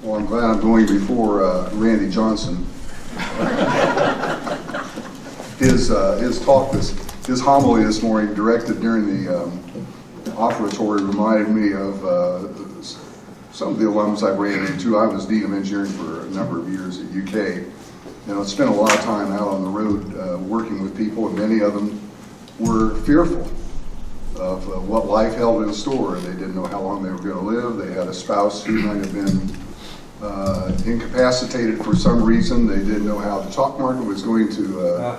Well, I'm glad I'm going before Randy Johnson. His talk, his homily this morning, directed during the offertory, reminded me of some of the alums I ran into. I was Dean of Engineering for a number of years at UK, and I spent a lot of time out on the road working with people, and many of them were fearful of what life held in store. They didn't know how long they were going to live. They had a spouse who might have been incapacitated for some reason. They didn't know how the stock market was going to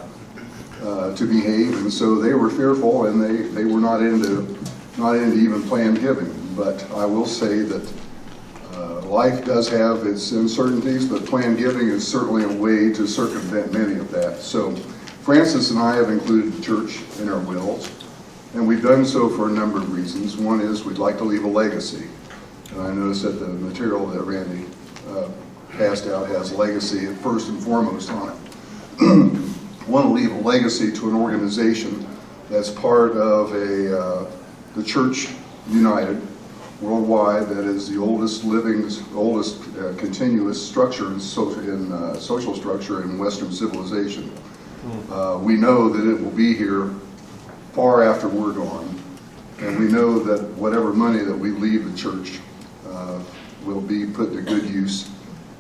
behave, and so they were fearful, and they were not into even planned giving. But I will say that life does have its uncertainties, but planned giving is certainly a way to circumvent many of that. So Francis and I have included the church in our wills, and we've done so for a number of reasons. One is we'd like to leave a legacy. And I noticed that the material that Randy passed out has legacy first and foremost on it. Want to leave a legacy to an organization that's part of the Church United worldwide, that is the oldest continuous structure in social structure in Western civilization. We know that it will be here far after we're gone, and we know that whatever money that we leave the church will be put to good use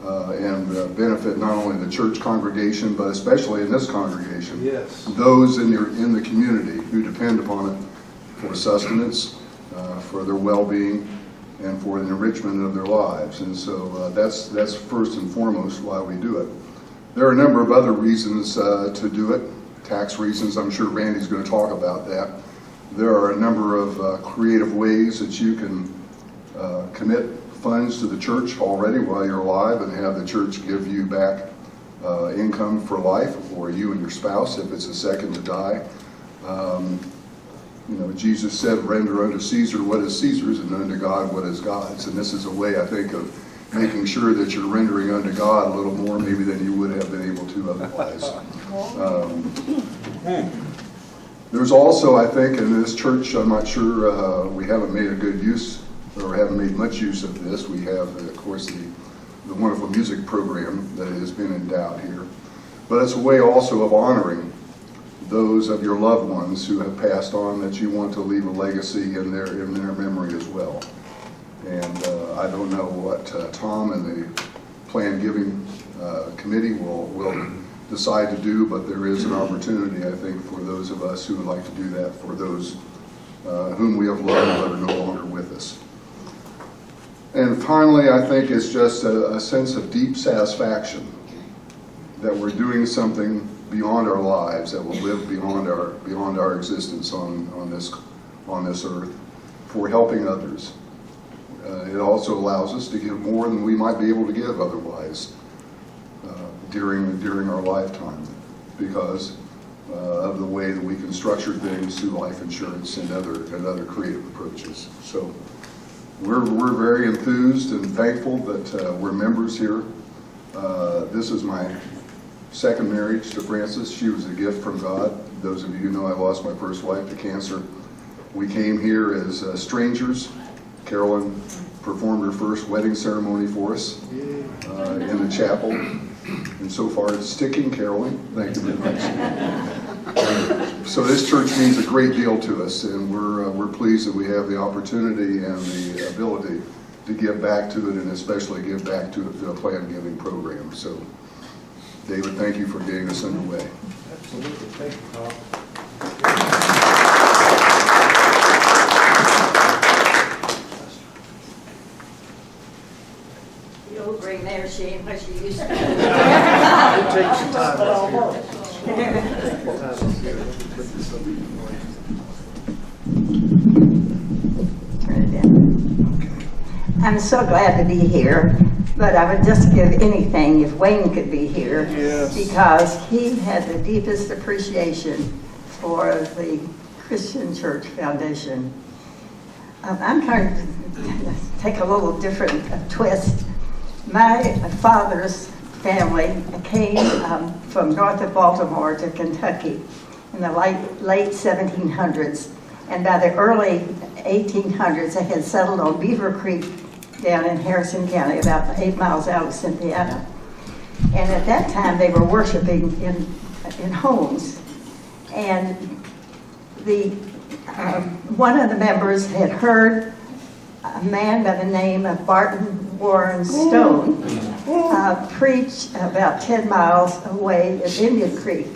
and benefit not only the church congregation, but especially in this congregation, yes, those in the community who depend upon it for sustenance, for their well-being, and for the enrichment of their lives. And so that's first and foremost why we do it. There are a number of other reasons to do it. Tax reasons. I'm sure Randy's going to talk about that. There are a number of creative ways that you can commit funds to the church already while you're alive and have the church give you back income for life, or you and your spouse if it's a second to die. Jesus said, render unto Caesar what is Caesar's and unto God what is God's. And this is a way, I think, of making sure that you're rendering unto God a little more maybe than you would have been able to otherwise. There's also, I think, in this church, I'm not sure, we haven't made a good use or haven't made much use of this. We have, of course, the wonderful music program that has been endowed here. But it's a way also of honoring those of your loved ones who have passed on, that you want to leave a legacy in their memory as well. And I don't know what Tom and the Planned Giving Committee will decide to do, but there is an opportunity, I think, for those of us who would like to do that for those whom we have loved but are no longer with us. And finally, I think it's just a sense of deep satisfaction that we're doing something beyond our lives, that will live beyond our existence on this earth, for helping others. It also allows us to give more than we might be able to give otherwise during our lifetime, because of the way that we can structure things through life insurance and other creative approaches. So we're very enthused and thankful that we're members here. This is my second marriage to Frances. She was a gift from God. Those of you who know, I lost my first wife to cancer. We came here as strangers. Carolyn performed her first wedding ceremony for us in the chapel. And so far it's sticking, Carolyn. Thank you very much. So this church means a great deal to us, and we're pleased that we have the opportunity and the ability to give back to it, and especially give back to the Planned Giving program. So David, thank you for getting us underway. Absolutely. Thank you, Tom. The old gray mare, she ain't what she used to be. We'll take some time up here. Turn it down. I'm so glad to be here, but I would just give anything if Wayne could be here, yes, because he had the deepest appreciation for the Christian Church Foundation. I'm trying to take a little different twist. My father's family came from north of Baltimore to Kentucky in the late 1700s, and by the early 1800s they had settled on Beaver Creek, down in Harrison County, about 8 miles out of Cynthiana. And at that time, they were worshiping in homes. And one of the members had heard a man by the name of Barton Warren Stone preach about 10 miles away at Indian Creek.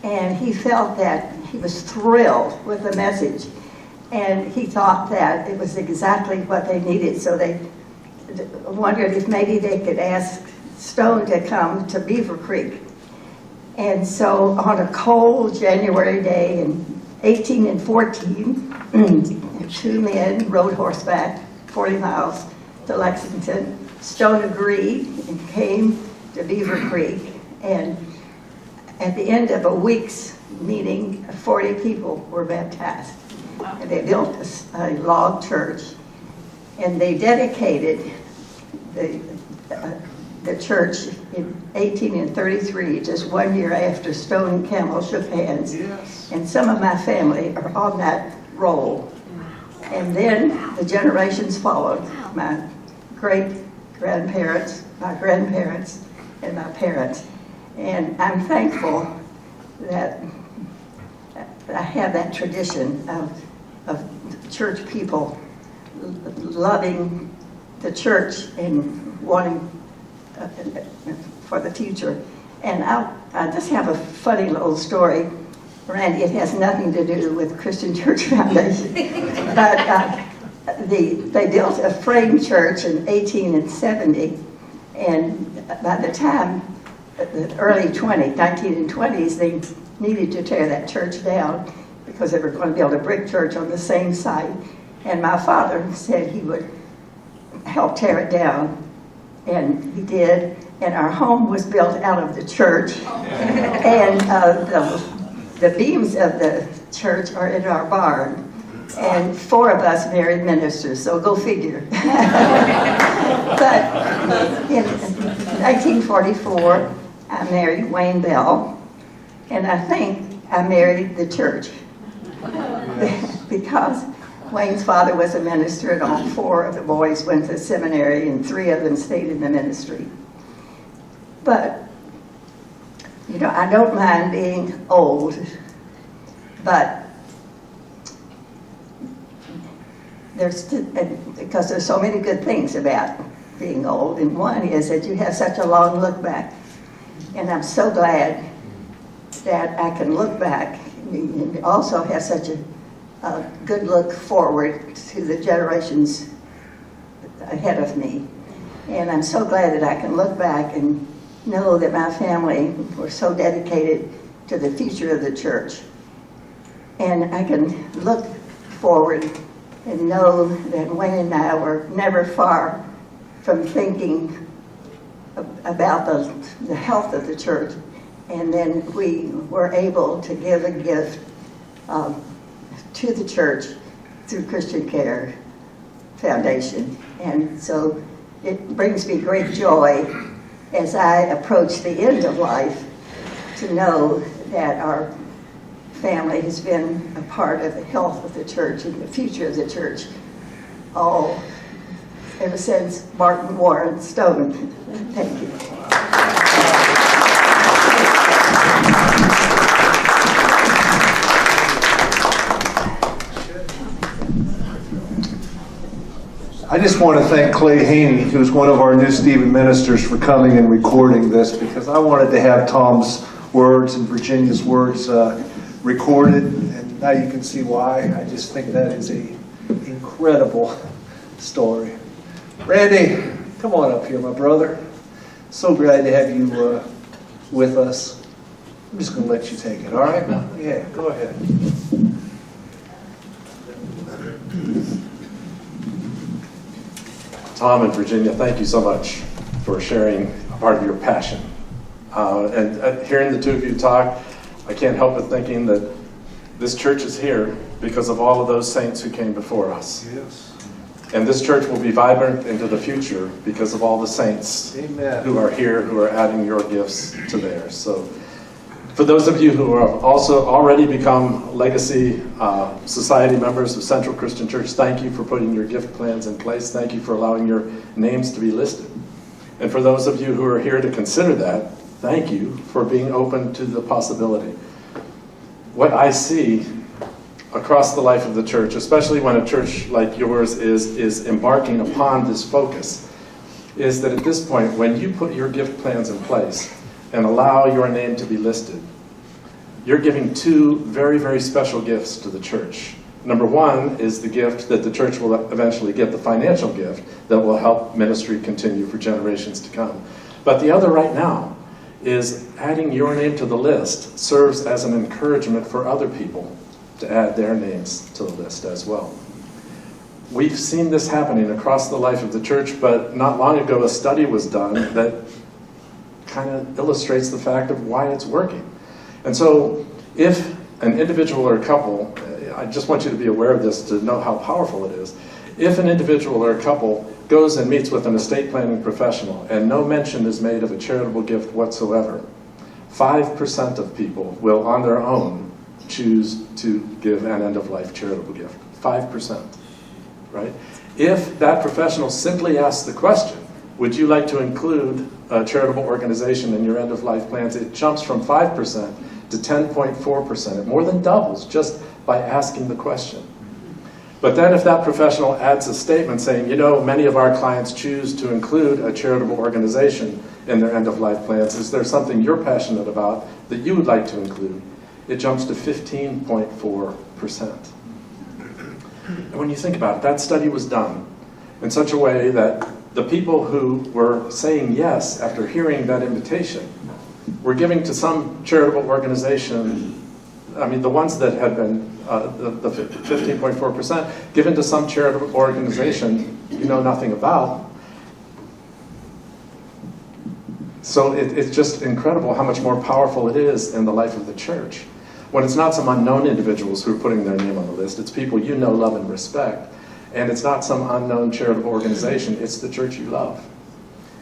And he felt that he was thrilled with the message. And he thought that it was exactly what they needed. So they wondered if maybe they could ask Stone to come to Beaver Creek. And so on a cold January day in 1814, 2 men rode horseback 40 miles to Lexington. Stone agreed and came to Beaver Creek. And at the end of a week's meeting, 40 people were baptized. And they built a log church, and they dedicated the church in 1833, just 1 year after Stone and Campbell shook hands. Yes. And some of my family are on that roll. And then the generations followed. My great-grandparents, my grandparents, and my parents. And I'm thankful that I have that tradition of church people loving the church and wanting for the future. And I just have a funny little story, Randy. It has nothing to do with Christian Church Foundation, but they built a frame church in 1870, and by the time the early 1920s, they needed to tear that church down because they were going to build a brick church on the same site. And my father said he would help tear it down, and he did. And our home was built out of the church, and the beams of the church are in our barn. And 4 of us married ministers, so go figure. But in 1944, I married Wayne Bell, and I think I married the church because Wayne's father was a minister, and all 4 of the boys went to seminary, and 3 of them stayed in the ministry. But, you know, I don't mind being old, but because there's so many good things about being old, and one is that you have such a long look back. And I'm so glad that I can look back and also have such a good look forward to the generations ahead of me. And I'm so glad that I can look back and know that my family were so dedicated to the future of the church. And I can look forward and know that Wayne and I were never far from thinking about the health of the church. And then we were able to give a gift to the church through Christian Care Foundation. And so it brings me great joy as I approach the end of life to know that our family has been a part of the health of the church and the future of the church all ever since Barton Warren Stone. Thank you. I just want to thank Clay Haney, who's one of our new Stephen ministers, for coming and recording this, because I wanted to have Tom's words and Virginia's words recorded, and now you can see why. I just think that is an incredible story. Randy, come on up here, my brother. So glad to have you with us. I'm just going to let you take it, all right? Yeah, go ahead. Tom and Virginia, thank you so much for sharing a part of your passion. And hearing the two of you talk, I can't help but thinking that this church is here because of all of those saints who came before us. Yes. And this church will be vibrant into the future because of all the saints Amen. who are here, who are adding your gifts to theirs. So For those of you who have also already become Legacy Society members of Central Christian Church, thank you for putting your gift plans in place. Thank you for allowing your names to be listed. And for those of you who are here to consider that, thank you for being open to the possibility. What I see across the life of the church, especially when a church like yours is embarking upon this focus, is that at this point, when you put your gift plans in place and allow your name to be listed, you're giving two very, very special gifts to the church. Number one is the gift that the church will eventually get, the financial gift that will help ministry continue for generations to come. But the other right now is adding your name to the list serves as an encouragement for other people to add their names to the list as well. We've seen this happening across the life of the church, but not long ago a study was done that kind of illustrates the fact of why it's working. And so if an individual or a couple, I just want you to be aware of this to know how powerful it is. If an individual or a couple goes and meets with an estate planning professional and no mention is made of a charitable gift whatsoever, 5% of people will on their own choose to give an end-of-life charitable gift. 5%, right? If that professional simply asks the question, would you like to include a charitable organization in your end-of-life plans, it jumps from 5% to 10.4%. It more than doubles just by asking the question. But then if that professional adds a statement saying, you know, many of our clients choose to include a charitable organization in their end-of-life plans, is there something you're passionate about that you would like to include? It jumps to 15.4%. And when you think about it, that study was done in such a way that the people who were saying yes after hearing that invitation were giving to some charitable organization, I mean, the ones that had been, the 15.4%, given to some charitable organization you know nothing about. So it's just incredible how much more powerful it is in the life of the church. When it's not some unknown individuals who are putting their name on the list, it's people you know, love, and respect. And it's not some unknown charitable organization, it's the church you love.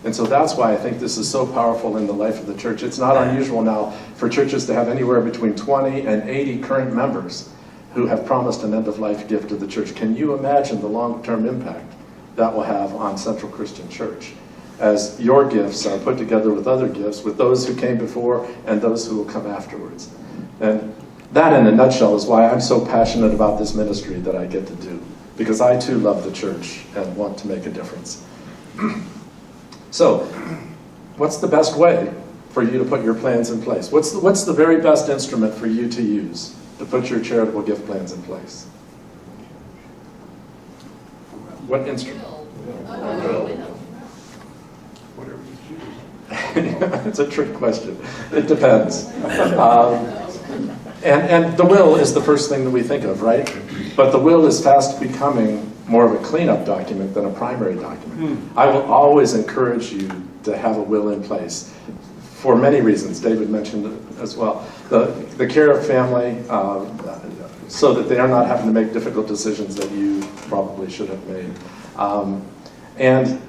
And so that's why I think this is so powerful in the life of the church. It's not unusual now for churches to have anywhere between 20 and 80 current members who have promised an end-of-life gift to the church. Can you imagine the long-term impact that will have on Central Christian Church as your gifts are put together with other gifts, with those who came before and those who will come afterwards? And that, in a nutshell, is why I'm so passionate about this ministry that I get to do. Because I, too, love the church and want to make a difference. So, what's the best way for you to put your plans in place? What's the very best instrument for you to use to put your charitable gift plans in place? What instrument? It's a trick question. It depends. And the will is the first thing that we think of, right? But the will is fast becoming more of a cleanup document than a primary document. I will always encourage you to have a will in place for many reasons. David mentioned it as well. The care of family, so that they are not having to make difficult decisions that you probably should have made. And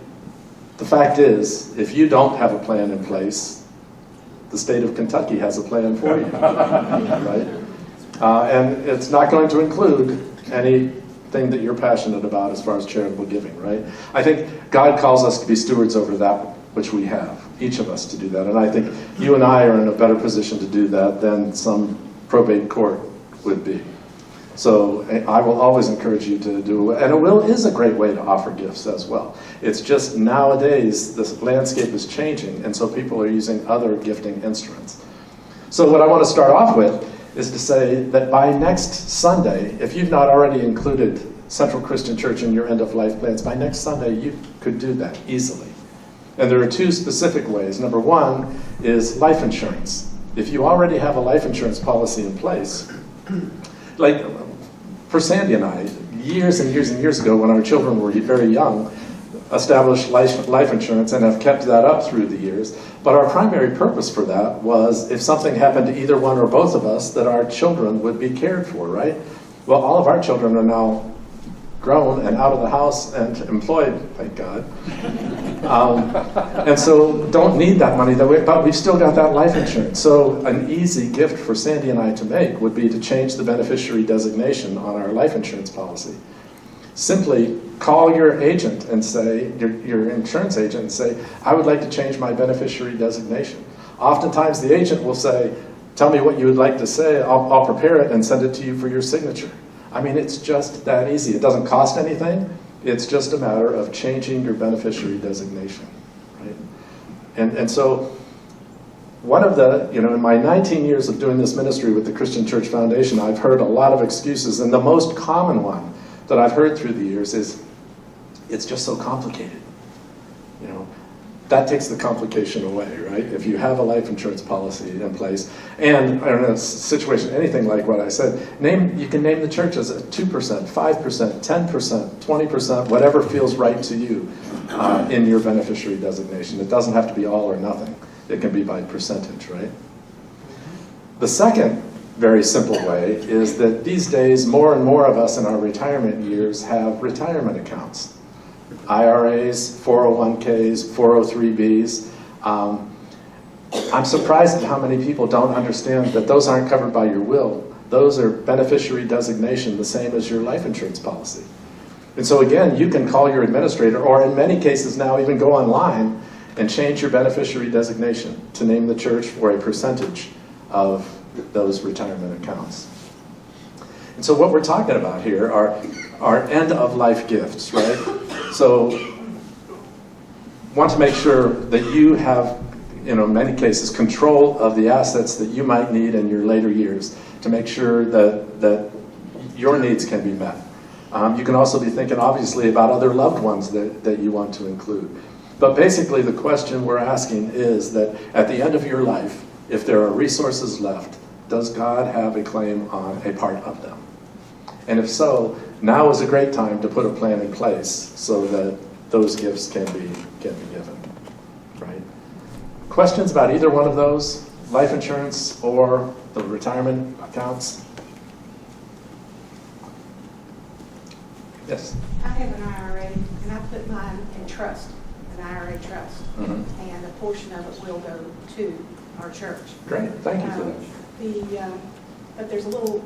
the fact is, if you don't have a plan in place, the state of Kentucky has a plan for you, right? And it's not going to include anything that you're passionate about as far as charitable giving, right? I think God calls us to be stewards over that which we have, each of us to do that. And I think you and I are in a better position to do that than some probate court would be. So I will always encourage you to do, and a will is a great way to offer gifts as well. It's just nowadays the landscape is changing, and so people are using other gifting instruments. So what I want to start off with is to say that by next Sunday, if you've not already included Central Christian Church in your end-of-life plans, by next Sunday you could do that easily. And there are two specific ways. Number one is life insurance. If you already have a life insurance policy in place, like for Sandy and I, years and years and years ago when our children were very young, established life insurance and have kept that up through the years. But our primary purpose for that was if something happened to either one or both of us, that our children would be cared for, right? Well, all of our children are now grown and out of the house and employed, thank God. And so don't need that money, but we've still got that life insurance. So an easy gift for Sandy and I to make would be to change the beneficiary designation on our life insurance policy. Simply call your agent and say, your insurance agent, and say, I would like to change my beneficiary designation. Oftentimes the agent will say, tell me what you would like to say, I'll prepare it and send it to you for your signature. I mean, it's just that easy. It doesn't cost anything. It's just a matter of changing your beneficiary designation, right? And so one of the, in my 19 years of doing this ministry with the Christian Church Foundation, I've heard a lot of excuses, and the most common one that I've heard through the years is, it's just so complicated. That takes the complication away, right? If you have a life insurance policy in place, and in a situation, anything like what I said, you can name the church as 2%, 5%, 10%, 20%, whatever feels right to you in your beneficiary designation. It doesn't have to be all or nothing. It can be by percentage, right? The second very simple way is that these days, more and more of us in our retirement years have retirement accounts. IRAs, 401ks, 403bs. I'm surprised at how many people don't understand that those aren't covered by your will. Those are beneficiary designation, the same as your life insurance policy. And so again, you can call your administrator, or in many cases now even go online and change your beneficiary designation to name the church for a percentage of those retirement accounts. And so what we're talking about here are end-of-life gifts, right? So want to make sure that you have, in many cases, control of the assets that you might need in your later years to make sure that your needs can be met. You can also be thinking, obviously, about other loved ones that you want to include. But basically, the question we're asking is that at the end of your life, if there are resources left, does God have a claim on a part of them? And if so, now is a great time to put a plan in place so that those gifts can be given, right? Questions about either one of those, life insurance or the retirement accounts? Yes? I have an IRA, and I put mine in trust, an IRA trust, and a portion of it will go to our church. Great, thank you for that. But there's a little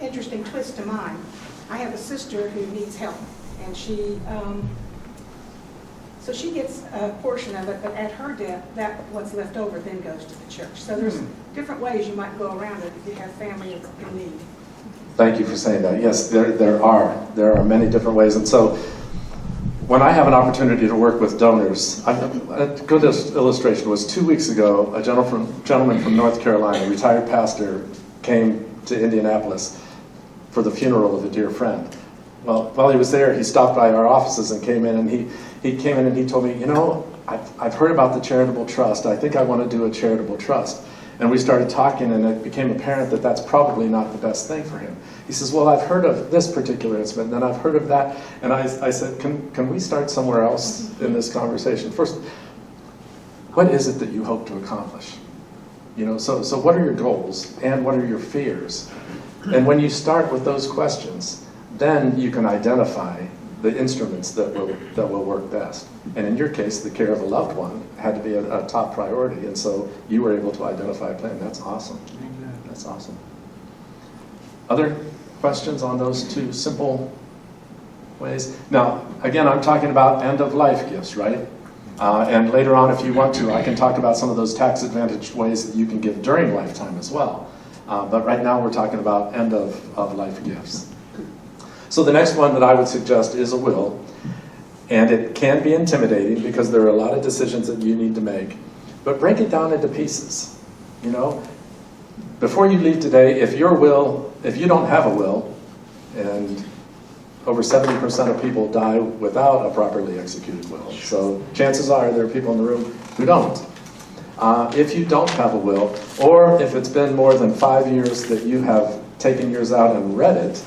interesting twist to mine. I have a sister who needs help, and she gets a portion of it, but at her death, what's left over then goes to the church. So there's different ways you might go around it if you have family in need. Thank you for saying that. Yes, there are many different ways, and so when I have an opportunity to work with donors, a good illustration was 2 weeks ago, a gentleman from North Carolina, a retired pastor, came to Indianapolis for the funeral of a dear friend. Well, while he was there, he stopped by our offices and came in, and he came in and he told me, I've heard about the charitable trust. I think I want to do a charitable trust. And we started talking, and it became apparent that that's probably not the best thing for him. He says, well, I've heard of this particular instrument, and then I've heard of that. And I said, can we start somewhere else in this conversation? First, what is it that you hope to accomplish? So what are your goals, and what are your fears? And when you start with those questions, then you can identify the instruments that will work best. And in your case, the care of a loved one had to be a top priority, and so you were able to identify a plan. That's awesome. That's awesome. Other questions on those two simple ways? Now, again, I'm talking about end-of-life gifts, right? And later on, if you want to, I can talk about some of those tax-advantaged ways that you can give during lifetime as well. But right now, we're talking about end-of-life gifts. So the next one that I would suggest is a will. And it can be intimidating because there are a lot of decisions that you need to make. But break it down into pieces. Before you leave today, if you don't have a will, and over 70% of people die without a properly executed will. So chances are there are people in the room who don't. If you don't have a will, or if it's been more than 5 years that you have taken yours out and read it,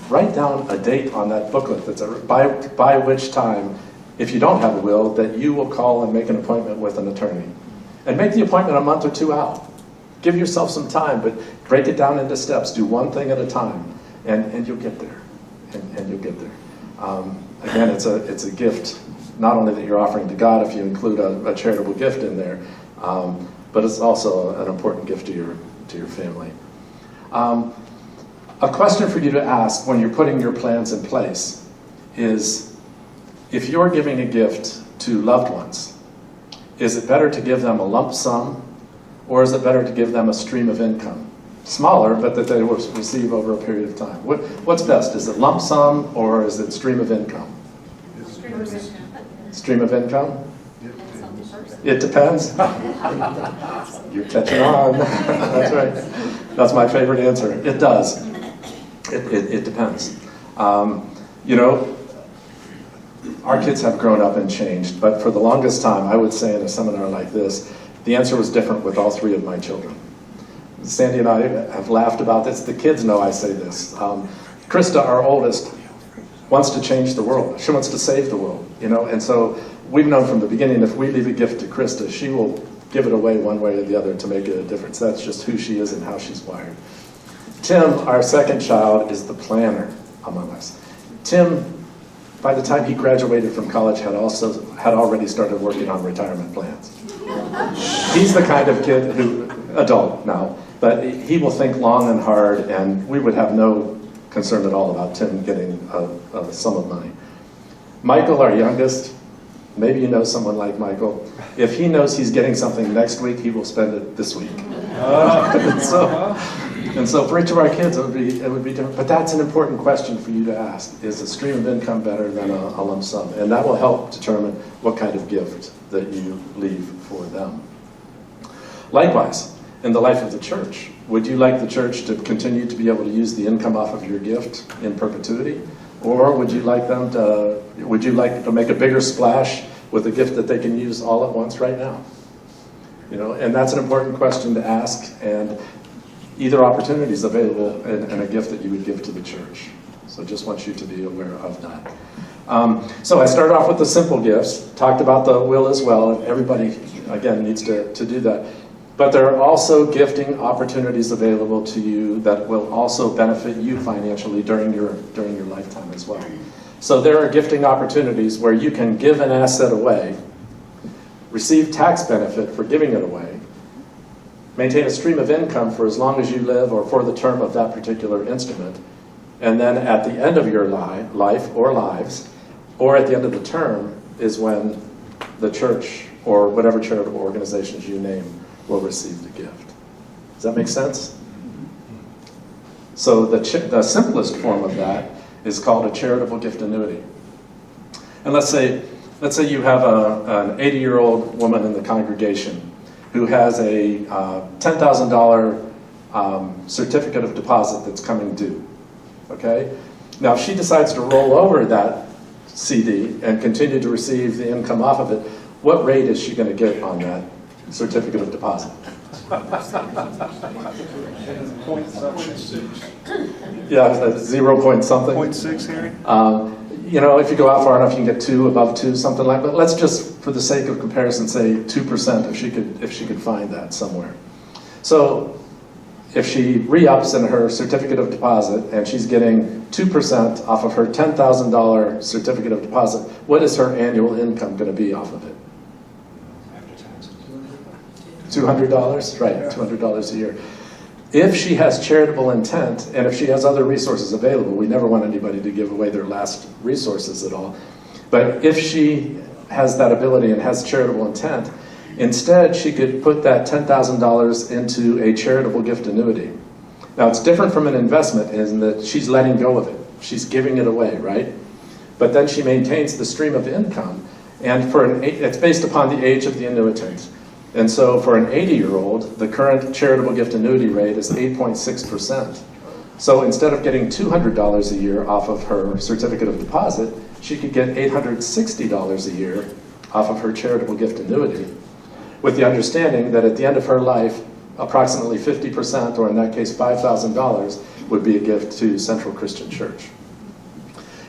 write down a date on that booklet that's by which time, if you don't have a will, that you will call and make an appointment with an attorney. And make the appointment a month or two out. Give yourself some time, but break it down into steps. Do one thing at a time, and you'll get there. And you'll get there. Again, it's a gift not only that you're offering to God if you include a charitable gift in there, but it's also an important gift to your family. A question for you to ask when you're putting your plans in place is, if you're giving a gift to loved ones, is it better to give them a lump sum, or is it better to give them a stream of income? Smaller, but that they will receive over a period of time. What's best? Is it lump sum, or is it stream of income? Stream of income? It depends. You're catching on. That's right. That's my favorite answer. It does. It depends. You know, our kids have grown up and changed, but for the longest time, I would say in a seminar like this, the answer was different with all three of my children. Sandy and I have laughed about this. The kids know I say this. Krista, our oldest, wants to change the world. She wants to save the world, you know, and so we've known from the beginning, if we leave a gift to Krista, she will give it away one way or the other to make a difference. That's just who she is and how she's wired. Tim, our second child, is the planner among us. Tim, by the time he graduated from college, had already started working on retirement plans. He's the kind of kid who, adult now, but he will think long and hard, and we would have no concern at all about Tim getting a sum of money. Michael, our youngest, maybe you know someone like Michael. If he knows he's getting something next week, he will spend it this week. And so for each of our kids, it would be different. But that's an important question for you to ask. Is a stream of income better than a lump sum? And that will help determine what kind of gift that you leave for them. Likewise, in the life of the church, would you like the church to continue to be able to use the income off of your gift in perpetuity? Or would you like to make a bigger splash with a gift that they can use all at once right now? You know, and that's an important question to ask, and either opportunity is available in a gift that you would give to the church. So just want you to be aware of that. So I started off with the simple gifts, talked about the will as well, and everybody, again, needs to do that. But there are also gifting opportunities available to you that will also benefit you financially during your lifetime as well. So there are gifting opportunities where you can give an asset away, receive tax benefit for giving it away, maintain a stream of income for as long as you live or for the term of that particular instrument, and then at the end of your life or lives, or at the end of the term, is when the church or whatever charitable organizations you name will receive the gift. Does that make sense? So the simplest form of that is called a charitable gift annuity. And let's say you have an 80-year-old woman in the congregation who has a $10,000 certificate of deposit that's coming due. Okay? Now, if she decides to roll over that CD and continue to receive the income off of it, what rate is she going to get on that certificate of deposit? Yeah, 0 point something. 0.6 here. You know, if you go out far enough, you can get 2, above 2, something like that. Let's just, for the sake of comparison, say 2% if she could find that somewhere. So if she re-ups in her certificate of deposit and she's getting 2% off of her $10,000 certificate of deposit, what is her annual income going to be off of it? $200? Right, $200 a year. If she has charitable intent, and if she has other resources available, we never want anybody to give away their last resources at all. But if she has that ability and has charitable intent, instead she could put that $10,000 into a charitable gift annuity. Now it's different from an investment in that she's letting go of it. She's giving it away, right? But then she maintains the stream of income, and it's based upon the age of the annuitant. And so for an 80-year-old, the current charitable gift annuity rate is 8.6%. So instead of getting $200 a year off of her certificate of deposit, she could get $860 a year off of her charitable gift annuity, with the understanding that at the end of her life, approximately 50%, or in that case $5,000, would be a gift to Central Christian Church.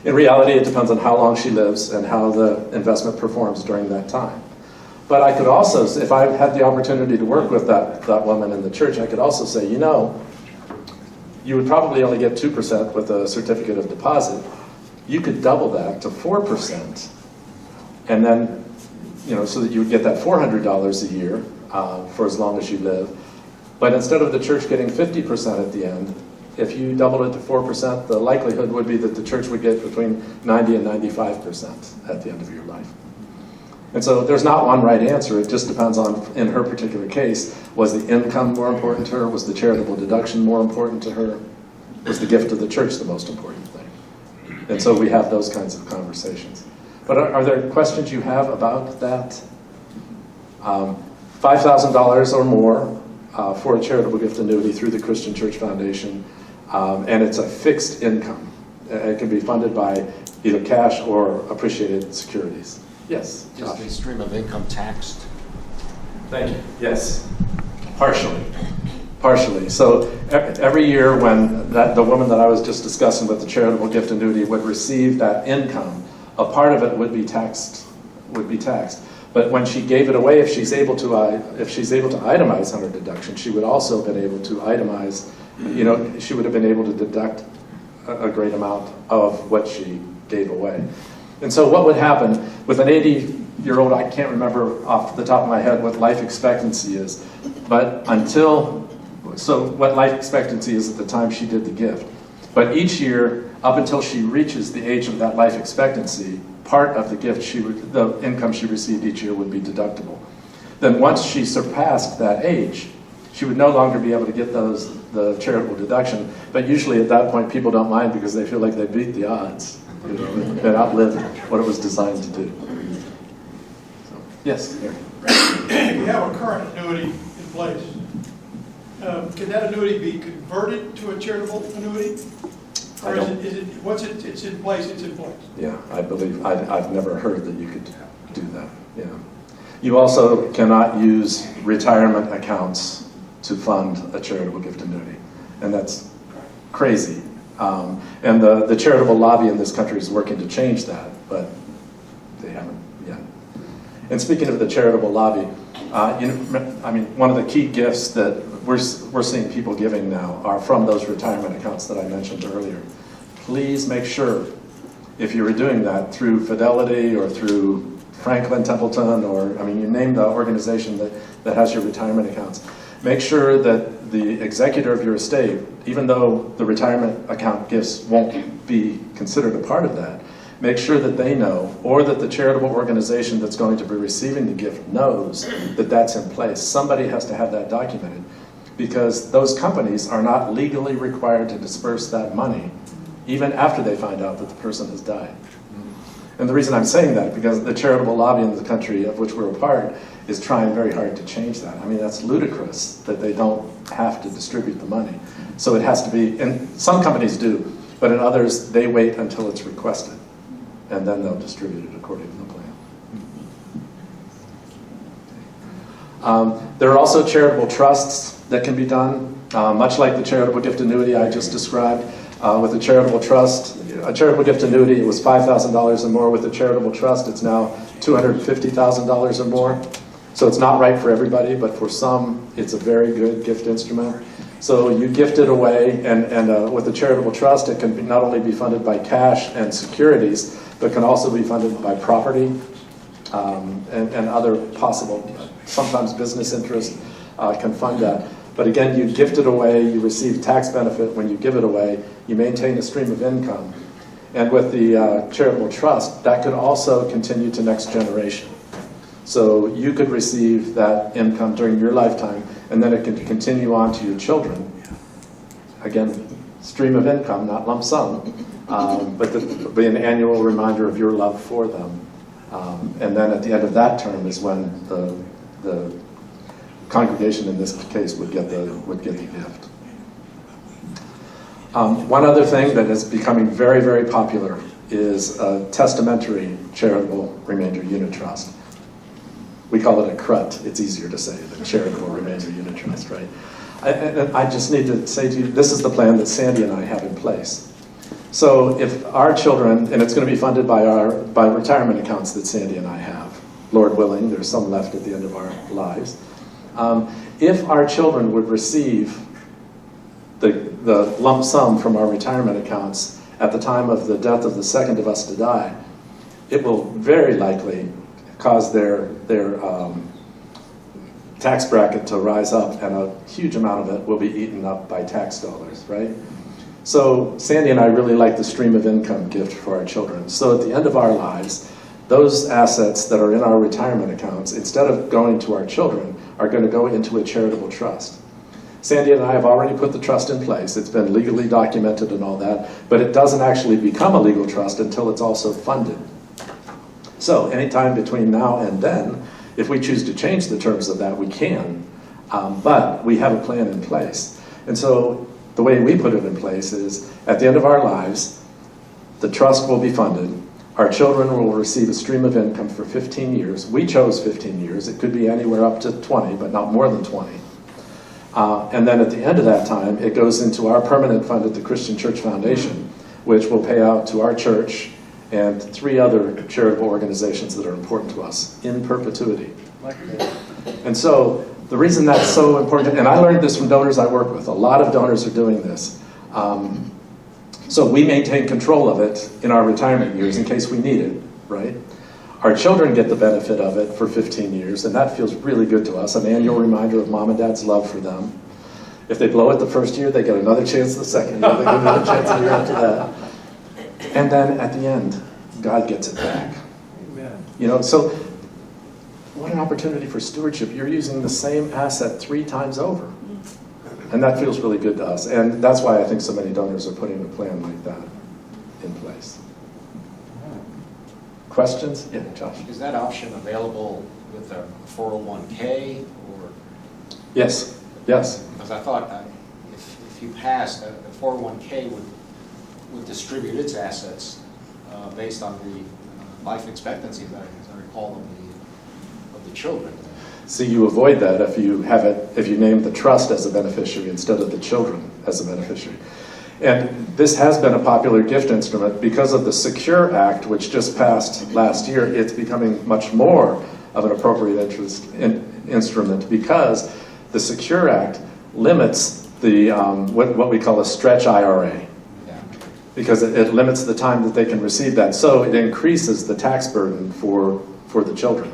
In reality, it depends on how long she lives and how the investment performs during that time. But I could also, if I had the opportunity to work with that woman in the church, I could also say, you know, you would probably only get 2% with a certificate of deposit. You could double that to 4%, and then, so that you would get that $400 a year for as long as you live. But instead of the church getting 50% at the end, if you doubled it to 4%, the likelihood would be that the church would get between 90 and 95% at the end of your life. And so there's not one right answer. It just depends on, in her particular case, was the income more important to her? Was the charitable deduction more important to her? Was the gift of the church the most important thing? And so we have those kinds of conversations. But are there questions you have about that? $5,000 or more for a charitable gift annuity through the Christian Church Foundation, and it's a fixed income. It can be funded by either cash or appreciated securities. Yes, Is Josh. the stream of income taxed? Thank you. Yes, partially. Partially. So every year when the woman that I was just discussing with the charitable gift annuity would receive that income, a part of it would be taxed. But when she gave it away, if she's able to itemize on her deduction, she would also have been able to itemize. She would have been able to deduct a great amount of what she gave away. And so what would happen with an 80-year-old, I can't remember off the top of my head what life expectancy is, but what life expectancy is at the time she did the gift. But each year, up until she reaches the age of that life expectancy, part of the gift, the income she received each year would be deductible. Then once she surpassed that age, she would no longer be able to get the charitable deduction, but usually at that point people don't mind because they feel like they beat the odds. They outlived what it was designed to do. So, yes, Gary. We have a current annuity in place. Can that annuity be converted to a charitable annuity? Or it's in place, it's in place? Yeah, I believe, I've never heard that you could do that, yeah. You also cannot use retirement accounts to fund a charitable gift annuity, and that's crazy. And the charitable lobby in this country is working to change that, but they haven't yet. And speaking of the charitable lobby, one of the key gifts that we're seeing people giving now are from those retirement accounts that I mentioned earlier. Please make sure, if you were doing that through Fidelity or through Franklin Templeton, or you name the organization that has your retirement accounts, make sure that the executor of your estate, even though the retirement account gifts won't be considered a part of that, make sure that they know, or that the charitable organization that's going to be receiving the gift knows that that's in place. Somebody has to have that documented, because those companies are not legally required to disperse that money even after they find out that the person has died. And the reason I'm saying that, because the charitable lobby in the country of which we're a part is trying very hard to change that. That's ludicrous that they don't have to distribute the money. So it has to be, and some companies do, but in others, they wait until it's requested, and then they'll distribute it according to the plan. There are also charitable trusts that can be done, much like the charitable gift annuity I just described. With a charitable trust, a charitable gift annuity, it was $5,000 or more. With a charitable trust, it's now $250,000 or more. So it's not right for everybody, but for some, it's a very good gift instrument. So you gift it away, and with a charitable trust, it can not only be funded by cash and securities, but can also be funded by property and other possible, sometimes business interest can fund that. But again, you gift it away, you receive tax benefit when you give it away, you maintain a stream of income. And with the charitable trust, that could also continue to next generation. So you could receive that income during your lifetime, and then it can continue on to your children. Again, stream of income, not lump sum, but be an annual reminder of your love for them. And then at the end of that term is when the congregation in this case would get the gift. One other thing that is becoming very, very popular is a testamentary charitable remainder unit trust. We call it a CRUT. It's easier to say than charitable remainder unit trust, right? I just need to say to you, this is the plan that Sandy and I have in place. So if our children, and it's going to be funded by retirement accounts that Sandy and I have, Lord willing, there's some left at the end of our lives. If our children would receive the lump sum from our retirement accounts at the time of the death of the second of us to die, it will very likely cause their tax bracket to rise up, and a huge amount of it will be eaten up by tax dollars, right? So Sandy and I really like the stream of income gift for our children. So at the end of our lives, those assets that are in our retirement accounts, instead of going to our children, are going to go into a charitable trust. Sandy and I have already put the trust in place. It's been legally documented and all that, but it doesn't actually become a legal trust until it's also funded. So anytime between now and then, if we choose to change the terms of that, we can, but we have a plan in place. And so the way we put it in place is, at the end of our lives, the trust will be funded. Our children will receive a stream of income for 15 years. We chose 15 years. It could be anywhere up to 20, but not more than 20. And then at the end of that time, it goes into our permanent fund at the Christian Church Foundation, which will pay out to our church and 3 other charitable organizations that are important to us in perpetuity. And so the reason that's so important, and I learned this from donors I work with, a lot of donors are doing this. So we maintain control of it in our retirement years in case we need it, right? Our children get the benefit of it for 15 years, and that feels really good to us, an annual reminder of mom and dad's love for them. If they blow it the first year, they get another chance the second year, they get another chance the year after that. And then at the end, God gets it back. Amen. You know, so what an opportunity for stewardship. You're using the same asset 3 times over. And that feels really good to us. And that's why I think so many donors are putting a plan like that in place. Questions? Yeah, Josh. Is that option available with a 401k or? Yes, yes. Because I thought if you passed, a 401k would distribute its assets based on the life expectancy, as I recall, of the children. See, you avoid that if you name the trust as a beneficiary instead of the children as a beneficiary. And this has been a popular gift instrument because of the Secure Act, which just passed last year. It's becoming much more of an appropriate instrument because the Secure Act limits the what we call a stretch IRA. Because it limits the time that they can receive that. So it increases the tax burden for the children.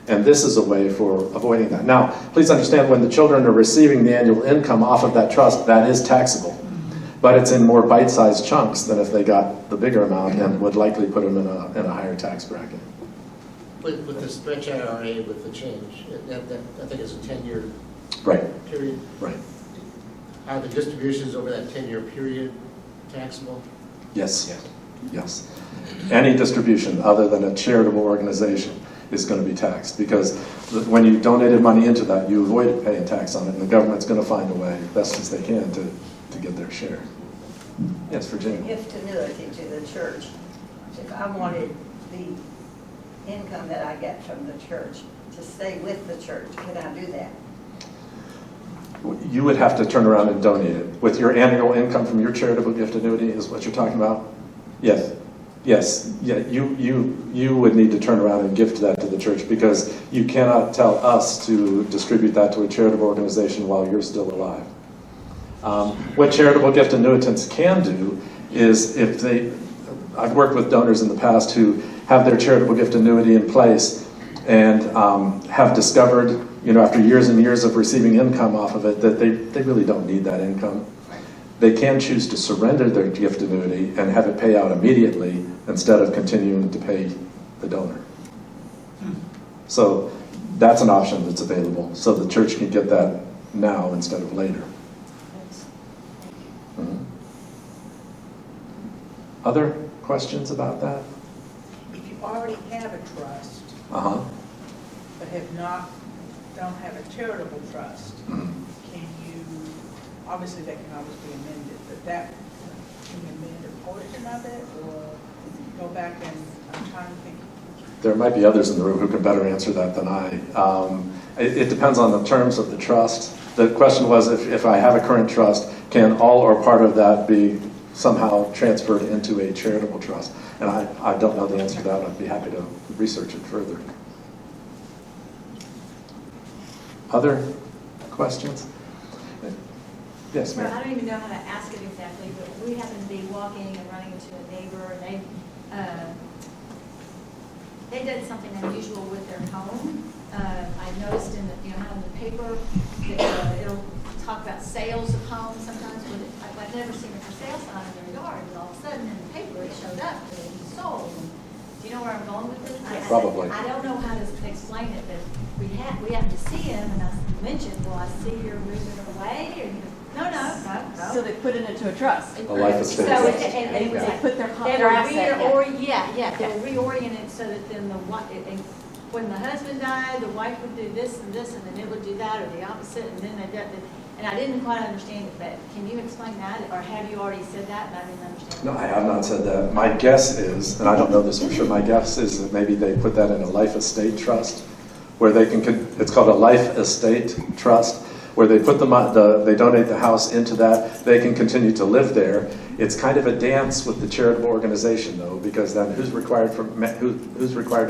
And this is a way for avoiding that. Now, please understand, when the children are receiving the annual income off of that trust, that is taxable. But it's in more bite-sized chunks than if they got the bigger amount and would likely put them in a higher tax bracket. With the stretch IRA, with the change, I think it's a 10-year period. Right. Are the distributions over that 10-year period taxable? Yes. Yes. Any distribution other than a charitable organization is going to be taxed, because when you donated money into that, you avoided paying tax on it, and the government's going to find a way, best as they can, to get their share. Yes, Virginia. Gift annuity to the church. If I wanted the income that I get from the church to stay with the church, can I do that? You would have to turn around and donate it. With your annual income from your charitable gift annuity is what you're talking about? Yes. Yes. Yeah. You would need to turn around and gift that to the church, because you cannot tell us to distribute that to a charitable organization while you're still alive. What charitable gift annuitants can do is, I've worked with donors in the past who have their charitable gift annuity in place and have discovered, after years and years of receiving income off of it, that they really don't need that income. They can choose to surrender their gift annuity and have it pay out immediately instead of continuing to pay the donor. So that's an option that's available, so the church can get that now instead of later. Mm-hmm. Other questions about that? If you already have a trust, Uh-huh. but don't have a charitable trust, Mm-hmm. can you, obviously that can always be amended, but can you amend a portion of it, or go back and, I'm trying to think. There might be others in the room who can better answer that than I. It depends on the terms of the trust. The question was, if I have a current trust, can all or part of that be somehow transferred into a charitable trust? And I don't know the answer to that. I'd be happy to research it further. Other questions? Yes, Well, ma'am. I don't even know how to ask it exactly, but we happen to be walking and running into a neighbor, and they they did something unusual with their home. I noticed in the, how in the paper, that it'll talk about sales of homes sometimes, but I've never seen a for sale sign in their yard, and all of a sudden in the paper it showed up that it was sold. Do you know where I'm going with this? Probably. I don't know how to explain it, but we have to see him, and I mentioned, well, I see you're moving away, or no. So they put it into a trust. A life estate So trust. and it was They like, put their they their were asset, they were reoriented so that then when the husband died, the wife would do this, and then it would do that, or the opposite, and then they did, and I didn't quite understand it, but can you explain that, or have you already said that, and I didn't understand? No, I have not said that. My guess is, and I don't know this for sure, my guess is that maybe they put that in a life estate trust, where they it's called a life estate trust, where they put they donate the house into that, they can continue to live there. It's kind of a dance with the charitable organization, though, because then who's required to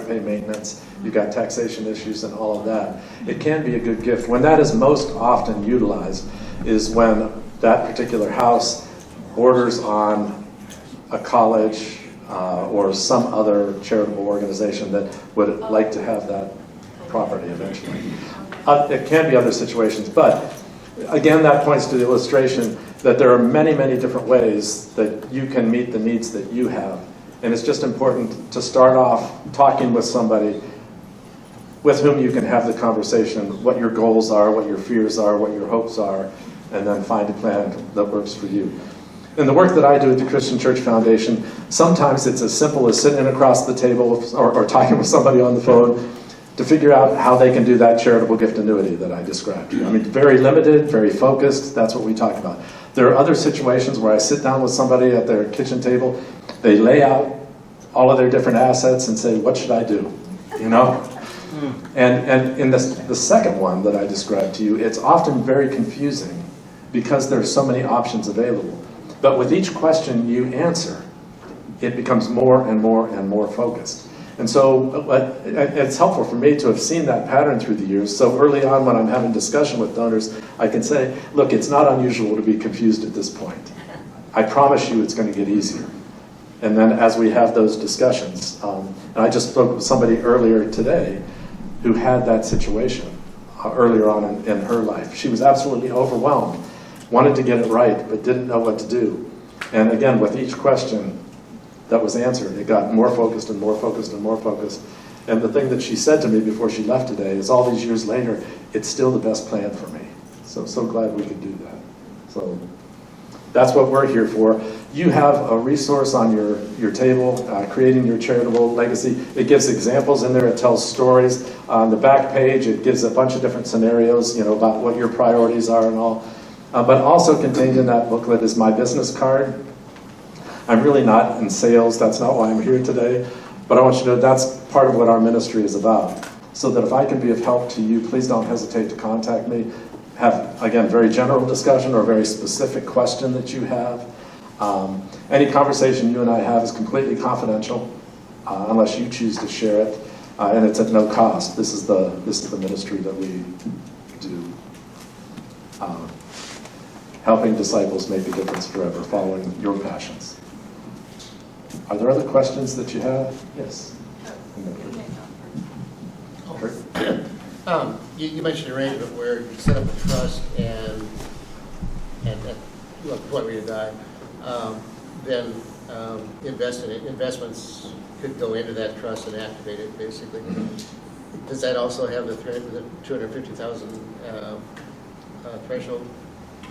pay maintenance? You've got taxation issues and all of that. It can be a good gift. When that is most often utilized is when that particular house borders on a college or some other charitable organization that would like to have that property eventually. It can be other situations, but again, that points to the illustration that there are many, many different ways that you can meet the needs that you have. And it's just important to start off talking with somebody with whom you can have the conversation, what your goals are, what your fears are, what your hopes are, and then find a plan that works for you. In the work that I do at the Christian Church Foundation, sometimes it's as simple as sitting across the table or talking with somebody on the phone to figure out how they can do that charitable gift annuity that I described to you. I mean, very limited, very focused, that's what we talk about. There are other situations where I sit down with somebody at their kitchen table, they lay out all of their different assets and say, what should I do? And in the second one that I described to you, it's often very confusing because there's so many options available. But with each question you answer, it becomes more and more and more focused. And so it's helpful for me to have seen that pattern through the years. So early on when I'm having discussion with donors, I can say, look, it's not unusual to be confused at this point. I promise you it's going to get easier. And then as we have those discussions, and I just spoke with somebody earlier today who had that situation earlier on in her life. She was absolutely overwhelmed, wanted to get it right, but didn't know what to do. And again, with each question that was answered, it got more focused and more focused and more focused. And the thing that she said to me before she left today is all these years later, it's still the best plan for me. So glad we could do that. So that's what we're here for. You have a resource on your table, Creating Your Charitable Legacy. It gives examples in there. It tells stories. On the back page, it gives a bunch of different scenarios, about what your priorities are and all. But also contained in that booklet is my business card. I'm really not in sales. That's not why I'm here today. But I want you to know that's part of what our ministry is about. So that if I can be of help to you, please don't hesitate to contact me. Have, again, very general discussion or a very specific question that you have. Any conversation you and I have is completely confidential unless you choose to share it. And it's at no cost. This is the ministry that we do. Helping disciples make a difference forever, following your passions. Are there other questions that you have? Yes. You mentioned an arrangement where you set up a trust and at the point where you die, then investments could go into that trust and activate it, basically. Does that also have the $250,000 threshold?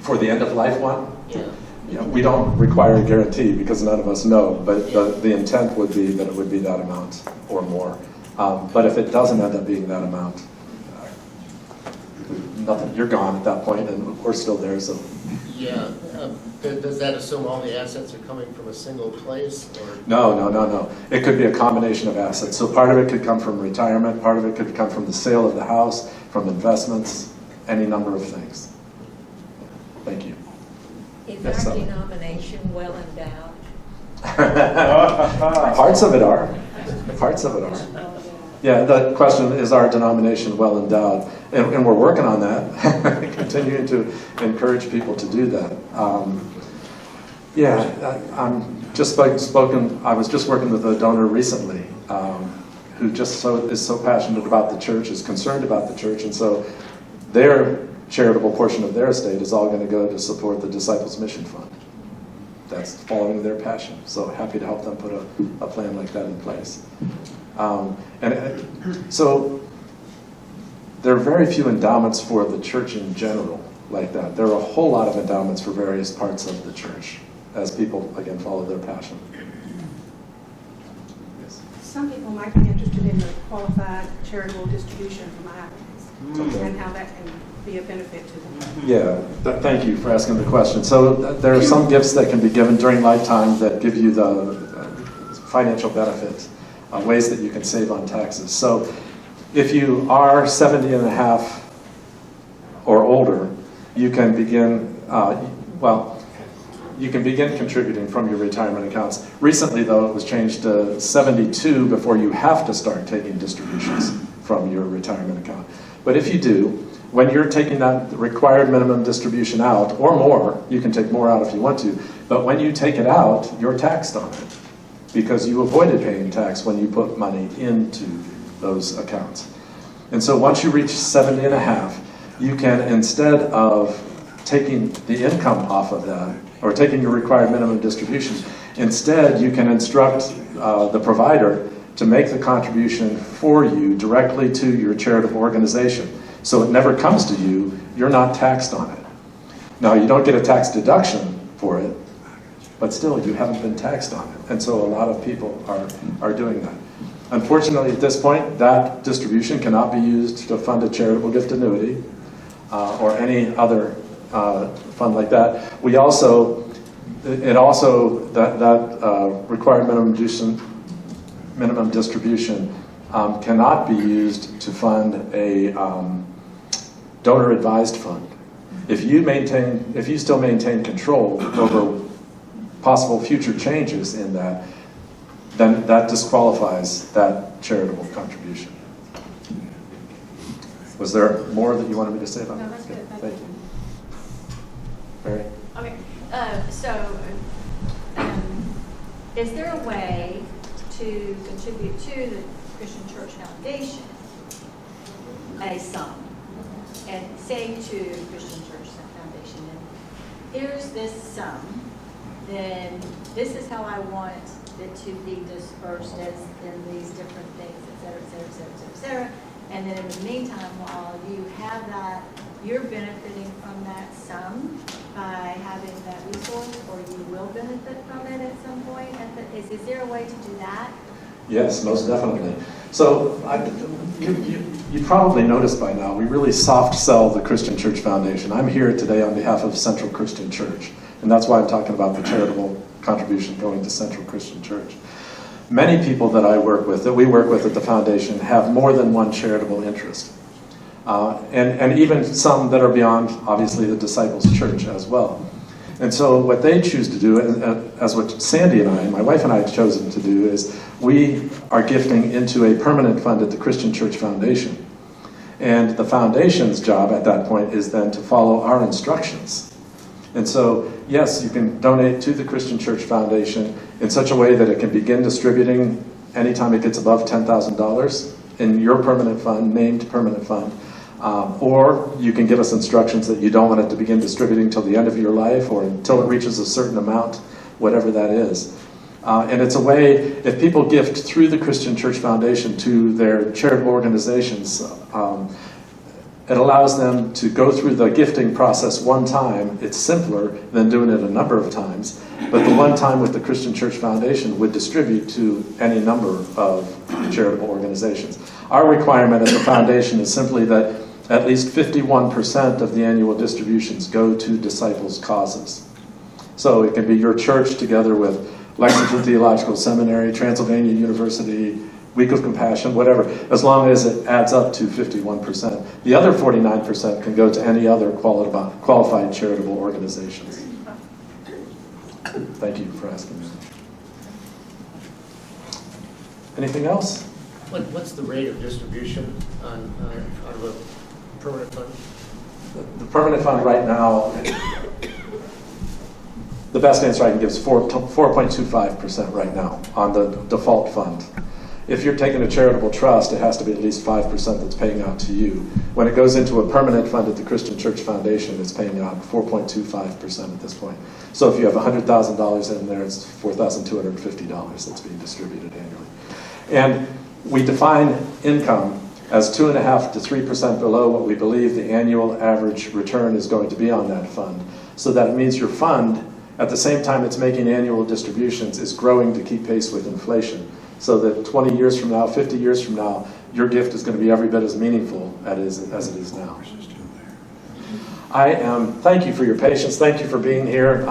For the end of life one? Yeah. We don't require a guarantee because none of us know, but the intent would be that it would be that amount or more. But if it doesn't end up being that amount, nothing. You're gone at that point, and we're still there. So. Yeah. Does that assume all the assets are coming from a single place? Or? No. It could be a combination of assets. So part of it could come from retirement. Part of it could come from the sale of the house, from investments, any number of things. Thank you. Is our denomination well endowed? Parts of it are. Parts of it are. Yeah, the question is our denomination well endowed? And we're working on that, continuing to encourage people to do that. I was just working with a donor recently, who just is so passionate about the church, is concerned about the church, and so their charitable portion of their estate is all going to go to support the Disciples Mission Fund. That's following their passion. So happy to help them put a plan like that in place. So there are very few endowments for the church in general like that. There are a whole lot of endowments for various parts of the church as people, again, follow their passion. Yes. Some people might be interested in the qualified charitable distribution from Iowa and how that can be a benefit to them. Yeah, thank you for asking the question. So there are some gifts that can be given during lifetime that give you the financial benefit, ways that you can save on taxes. So if you are 70 and a half or older, you can begin, you can begin contributing from your retirement accounts. Recently, though, it was changed to 72 before you have to start taking distributions from your retirement account. But if you do, when you're taking that required minimum distribution out, or more, you can take more out if you want to, but when you take it out, you're taxed on it because you avoided paying tax when you put money into those accounts. And so once you reach 70 and a half, you can, instead of taking the income off of that, or taking your required minimum distribution, instead you can instruct the provider to make the contribution for you directly to your charitable organization. So it never comes to you, you're not taxed on it. Now, you don't get a tax deduction for it, but still, you haven't been taxed on it. And so a lot of people are doing that. Unfortunately, at this point, that distribution cannot be used to fund a charitable gift annuity or any other fund like that. We also, that required minimum distribution cannot be used to fund a donor-advised fund. If you still maintain control over possible future changes in that, then that disqualifies that charitable contribution. Was there more that you wanted me to say about that? No, that's good. Thank you. Mary? Okay, is there a way to contribute to the Christian Church Foundation a sum? And say to Christian Church Foundation, and here's this sum, then this is how I want it to be dispersed as in these different things, et cetera, et cetera, et cetera, et cetera, et cetera. And then in the meantime, while you have that, you're benefiting from that sum by having that resource, or you will benefit from it at some point. Is there a way to do that? Yes, most definitely. So you probably noticed by now, we really soft sell the Christian Church Foundation. I'm here today on behalf of Central Christian Church, and that's why I'm talking about the charitable contribution going to Central Christian Church. Many people that we work with at the foundation, have more than one charitable interest. And even some that are beyond, obviously, the Disciples Church as well. And so what they choose to do, as what Sandy and I, my wife and I have chosen to do, is we are gifting into a permanent fund at the Christian Church Foundation. And the foundation's job at that point is then to follow our instructions. And so, yes, you can donate to the Christian Church Foundation in such a way that it can begin distributing anytime it gets above $10,000 in your permanent fund, named permanent fund. Or you can give us instructions that you don't want it to begin distributing till the end of your life or until it reaches a certain amount, whatever that is. And it's a way, if people gift through the Christian Church Foundation to their charitable organizations, it allows them to go through the gifting process one time. It's simpler than doing it a number of times. But the one time with the Christian Church Foundation would distribute to any number of charitable organizations. Our requirement at the foundation is simply that at least 51% of the annual distributions go to disciples' causes. So it can be your church together with Lexington Theological Seminary, Transylvania University, Week of Compassion, whatever, as long as it adds up to 51%. The other 49% can go to any other qualified charitable organizations. Thank you for asking me. Anything else? What's the rate of distribution on out of a permanent fund? The permanent fund right now, the best answer I can give is 4.25% right now on the default fund. If you're taking a charitable trust, it has to be at least 5% that's paying out to you. When it goes into a permanent fund at the Christian Church Foundation, it's paying out 4.25% at this point. So if you have $100,000 in there, it's $4,250 that's being distributed annually. And we define income as 2.5% to 3% below what we believe the annual average return is going to be on that fund. So that means your fund, at the same time it's making annual distributions, is growing to keep pace with inflation. So that 20 years from now, 50 years from now, your gift is going to be every bit as meaningful as it is now. Thank you for your patience. Thank you for being here.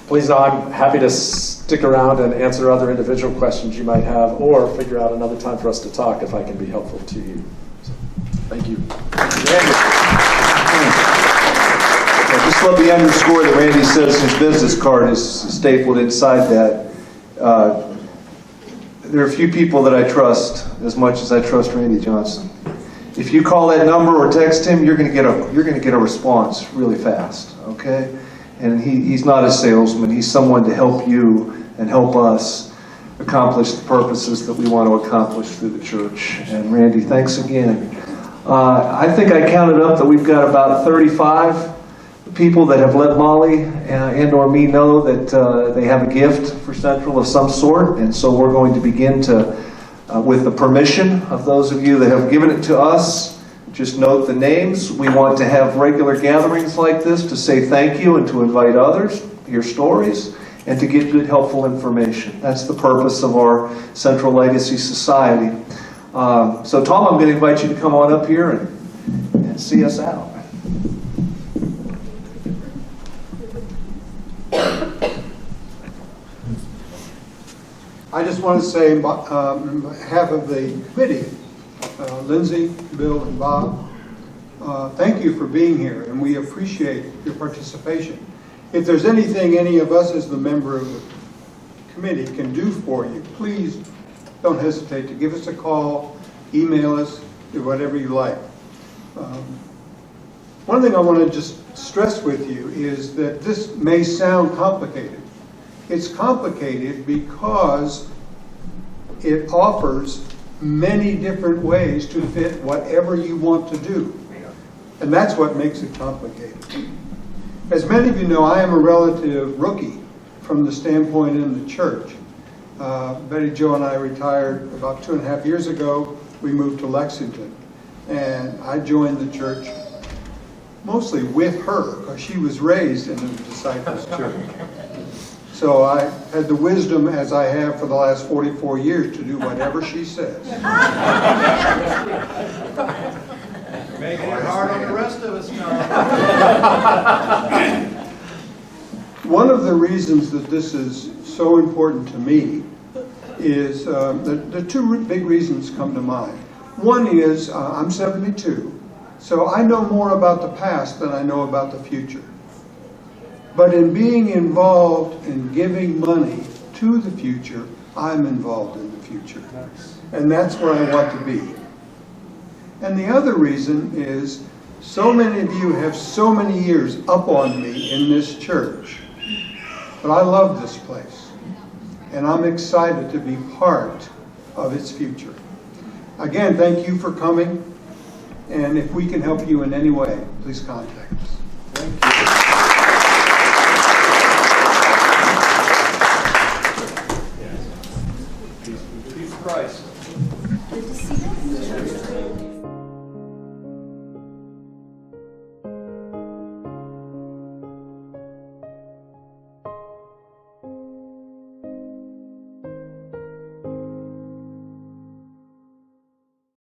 Please know I'm happy to stick around and answer other individual questions you might have, or figure out another time for us to talk if I can be helpful to you. So, thank you. Just let me underscore that Randy says his business card is stapled inside that. There are a few people that I trust as much as I trust Randy Johnson. If you call that number or text him, you're going to get a response really fast. Okay, and he's not a salesman. He's someone to help you and help us accomplish the purposes that we want to accomplish through the church. And Randy, thanks again. I think I counted up that we've got about 35 people that have let Molly and or me know that they have a gift for Central of some sort, and so we're going to begin to, with the permission of those of you that have given it to us, just note the names. We want to have regular gatherings like this to say thank you and to invite others to hear stories and to get good, helpful information. That's the purpose of our Central Legacy Society. So Tom, I'm going to invite you to come on up here and see us out. I just want to say on behalf of the committee, Lindsay, Bill, and Bob, thank you for being here, and we appreciate your participation. If there's anything any of us as the member of the committee can do for you, please don't hesitate to give us a call, email us, do whatever you like. One thing I want to just stress with you is that this may sound complicated. It's complicated because it offers many different ways to fit whatever you want to do. And that's what makes it complicated. As many of you know, I am a relative rookie from the standpoint in the church. Betty Jo and I retired about 2.5 years ago. We moved to Lexington. And I joined the church mostly with her because she was raised in the Disciples Church. So I had the wisdom, as I have for the last 44 years, to do whatever she says. Making it hard on the rest of us now. One of the reasons that this is so important to me is the two big reasons come to mind. One is I'm 72, so I know more about the past than I know about the future. But in being involved in giving money to the future, I'm involved in the future. And that's where I want to be. And the other reason is so many of you have so many years up on me in this church. But I love this place. And I'm excited to be part of its future. Again, thank you for coming. And if we can help you in any way, please contact us.